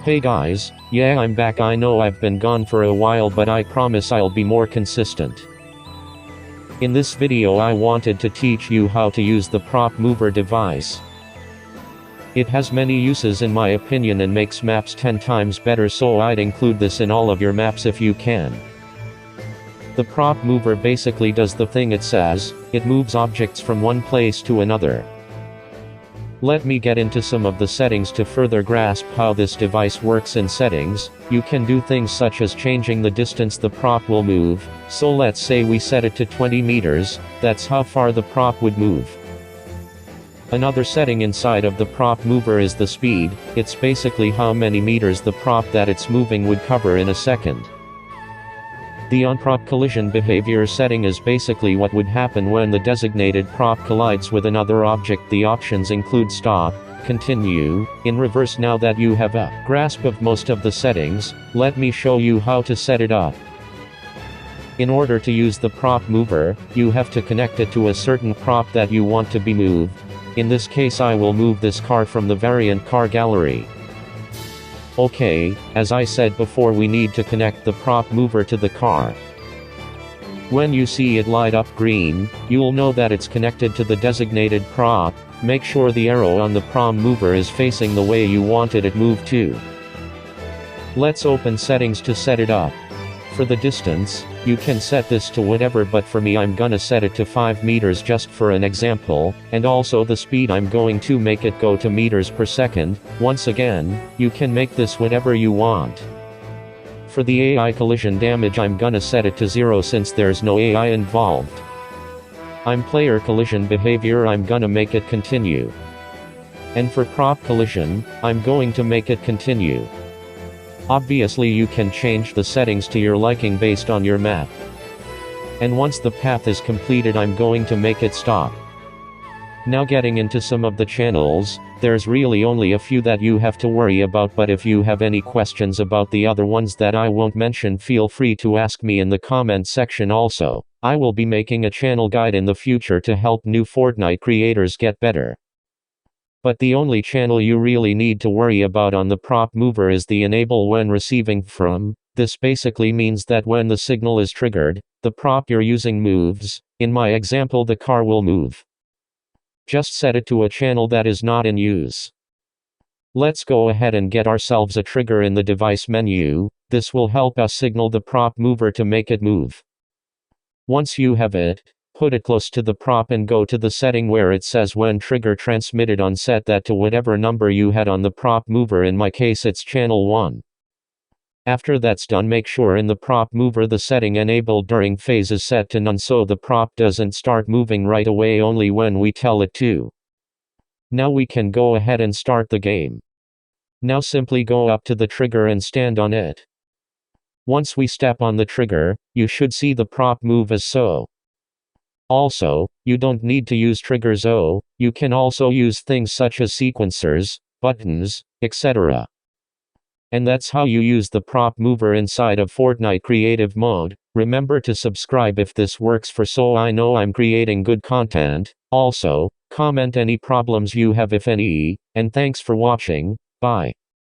Hey guys, yeah, I'm back. I know I've been gone for a while, but I promise I'll be more consistent. In this video I wanted to teach you how to use the prop mover device. It has many uses in my opinion and makes maps 10 times better, so I'd include this in all of your maps if you can. The prop mover basically does the thing it says. It moves objects from one place to another. Let me get into some of the settings to further grasp how this device works. In settings, you can do things such as changing the distance the prop will move. So let's say we set it to 20 meters, that's how far the prop would move. Another setting inside of the prop mover is the speed. It's basically how many meters the prop that it's moving would cover in a second. The on-prop collision behavior setting is basically what would happen when the designated prop collides with another object. The options include stop, continue, in reverse. Now that you have a grasp of most of the settings, let me show you how to set it up. In order to use the prop mover, you have to connect it to a certain prop that you want to be moved. In this case I will move this car from the variant car gallery. Okay, as I said before, we need to connect the prop mover to the car. When you see it light up green, you'll know that it's connected to the designated prop. Make sure the arrow on the prop mover is facing the way you wanted it moved to. Let's open settings to set it up. For the distance, you can set this to whatever, but for me I'm gonna set it to 5 meters just for an example, and also the speed I'm going to make it go to meters per second. Once again, you can make this whatever you want. For the AI collision damage I'm gonna set it to 0 since there's no AI involved. Player collision behavior I'm gonna make it continue. And for prop collision, I'm going to make it continue. Obviously you can change the settings to your liking based on your map. And once the path is completed I'm going to make it stop. Now getting into some of the channels, there's really only a few that you have to worry about, but if you have any questions about the other ones that I won't mention, feel free to ask me in the comment section. Also, I will be making a channel guide in the future to help new Fortnite creators get better. But the only channel you really need to worry about on the prop mover is the enable when receiving from. This basically means that when the signal is triggered, the prop you're using moves. In my example the car will move. Just set it to a channel that is not in use. Let's go ahead and get ourselves a trigger in the device menu. This will help us signal the prop mover to make it move. Once you have it, put it close to the prop and go to the setting where it says when trigger transmitted on, set that to whatever number you had on the prop mover. In my case it's channel 1. After that's done, make sure in the prop mover the setting enabled during phase is set to none so the prop doesn't start moving right away, only when we tell it to. Now we can go ahead and start the game. Now simply go up to the trigger and stand on it. Once we step on the trigger, you should see the prop move as so. Also, you don't need to use triggers. You can also use things such as sequencers, buttons, etc. And that's how you use the prop mover inside of Fortnite creative mode. Remember to subscribe if this works so I know I'm creating good content. Also, comment any problems you have if any, and thanks for watching. Bye.